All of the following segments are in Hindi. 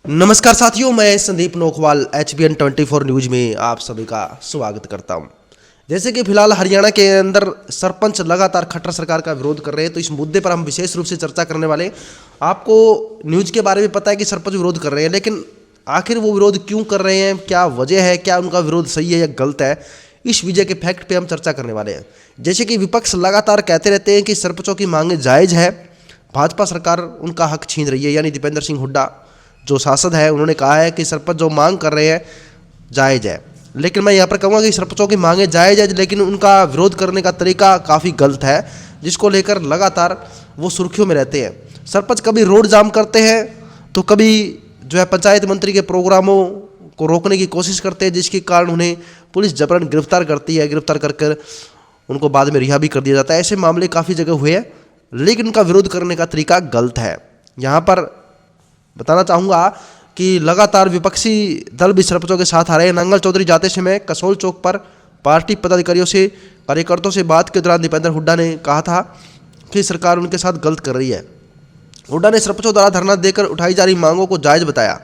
नमस्कार साथियों, मैं संदीप नोखवाल HBN 24 न्यूज में आप सभी का स्वागत करता हूं। जैसे कि फिलहाल हरियाणा के अंदर सरपंच लगातार खट्टर सरकार का विरोध कर रहे हैं, तो इस मुद्दे पर हम विशेष रूप से चर्चा करने वाले हैं। आपको न्यूज के बारे में पता है कि सरपंच विरोध कर रहे हैं, लेकिन आखिर वो विरोध क्यों कर रहे हैं, क्या वजह है, क्या उनका विरोध सही है या गलत है, इस विजय के फैक्ट पे हम चर्चा करने वाले हैं। जैसे कि विपक्ष लगातार कहते रहते हैं कि सरपंचों की मांगे जायज़ है, भाजपा सरकार उनका हक छीन रही है। यानी दीपेंद्र सिंह हुड्डा जो सांसद है, उन्होंने कहा है कि सरपंच जो मांग कर रहे हैं जायज़ है। लेकिन मैं यहाँ पर कहूँगा कि सरपंचों की मांगे जायज़ है, लेकिन उनका विरोध करने का तरीका काफ़ी गलत है, जिसको लेकर लगातार वो सुर्खियों में रहते हैं। सरपंच कभी रोड जाम करते हैं, तो कभी जो है पंचायत मंत्री के प्रोग्रामों को रोकने की कोशिश करते हैं, जिसके कारण उन्हें पुलिस जबरन गिरफ्तार करती है। गिरफ्तार कर उनको बाद में रिहा भी कर दिया जाता है। ऐसे मामले काफ़ी जगह हुए हैं, लेकिन उनका विरोध करने का तरीका गलत है। यहाँ पर बताना चाहूँगा कि लगातार विपक्षी दल भी सरपंचों के साथ आ रहे हैं। नांगल चौधरी जाते समय कसोल चौक पर पार्टी पदाधिकारियों से, कार्यकर्ताओं से बात के दौरान दीपेंद्र हुड्डा ने कहा था कि सरकार उनके साथ गलत कर रही है। हुड्डा ने सरपंचों द्वारा धरना देकर उठाई जा रही मांगों को जायज़ बताया।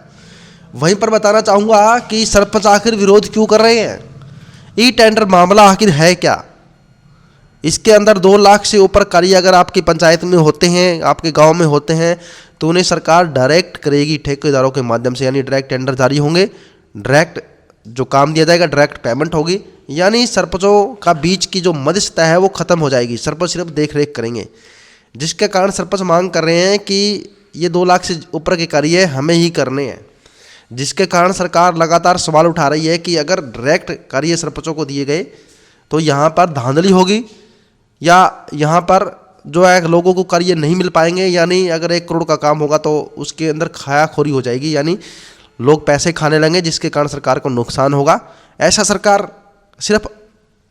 वहीं पर बताना चाहूँगा कि सरपंच आखिर विरोध क्यों कर रहे हैं, ई टेंडर मामला आखिर है क्या। इसके अंदर 2 लाख से ऊपर कार्य अगर आपकी पंचायत में होते हैं, आपके गांव में होते हैं, तो उन्हें सरकार डायरेक्ट करेगी ठेकेदारों के माध्यम से। यानी डायरेक्ट टेंडर जारी होंगे, डायरेक्ट जो काम दिया जाएगा, डायरेक्ट पेमेंट होगी। यानी सरपंचों का बीच की जो मध्यस्थता है वो खत्म हो जाएगी, सरपंच सिर्फ देख रेख करेंगे। जिसके कारण सरपंच मांग कर रहे हैं कि ये 2 लाख से ऊपर के कार्य हमें ही करने हैं। जिसके कारण सरकार लगातार सवाल उठा रही है कि अगर डायरेक्ट कार्य सरपंचों को दिए गए तो यहाँ पर धांधली होगी, या यहाँ पर जो है लोगों को कार्य नहीं मिल पाएंगे। यानी अगर 1 करोड़ का काम होगा तो उसके अंदर खायाखोरी हो जाएगी, यानी लोग पैसे खाने लगेंगे, जिसके कारण सरकार को नुकसान होगा। ऐसा सरकार सिर्फ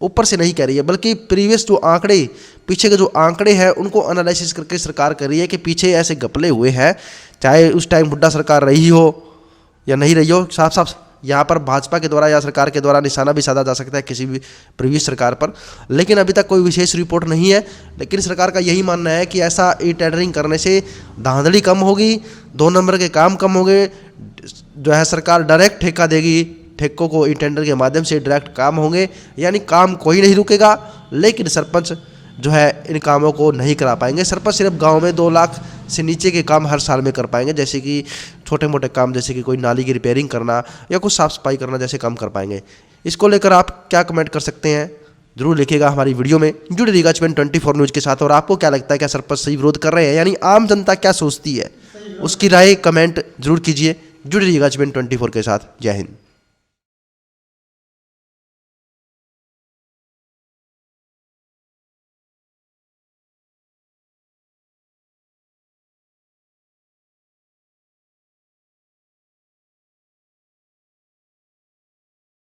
ऊपर से नहीं कह रही है, बल्कि प्रीवियस जो आंकड़े, पीछे के जो आंकड़े हैं, उनको एनालिसिस करके सरकार कर रही है कि पीछे ऐसे घपले हुए हैं, चाहे उस टाइम हुड्डा सरकार रही हो या नहीं रही हो। साफ साफ यहाँ पर भाजपा के द्वारा या सरकार के द्वारा निशाना भी साधा जा सकता है किसी भी प्रीवियस सरकार पर, लेकिन अभी तक कोई विशेष रिपोर्ट नहीं है। लेकिन सरकार का यही मानना है कि ऐसा ई टेंडरिंग करने से धांधली कम होगी, 2 नंबर के काम कम होंगे, जो है सरकार डायरेक्ट ठेका देगी, ठेकों को ई टेंडर के माध्यम से डायरेक्ट काम होंगे। यानी काम कोई नहीं रुकेगा, लेकिन सरपंच जो है इन कामों को नहीं करा पाएंगे। सरपंच सिर्फ गांव में 2 लाख से नीचे के काम हर साल में कर पाएंगे, जैसे कि छोटे मोटे काम, जैसे कि कोई नाली की रिपेयरिंग करना या कुछ साफ़ सफाई करना, जैसे काम कर पाएंगे। इसको लेकर आप क्या कमेंट कर सकते हैं, जरूर लिखिएगा। हमारी वीडियो में जुड़े रहिएगा HBN 24 न्यूज़ के साथ। और आपको क्या लगता है, क्या सरपंच सही विरोध कर रहे हैं, यानी आम जनता क्या सोचती है, उसकी राय कमेंट जरूर कीजिए। जुड़े रहिएगा HBN 24 के साथ। जय हिंद।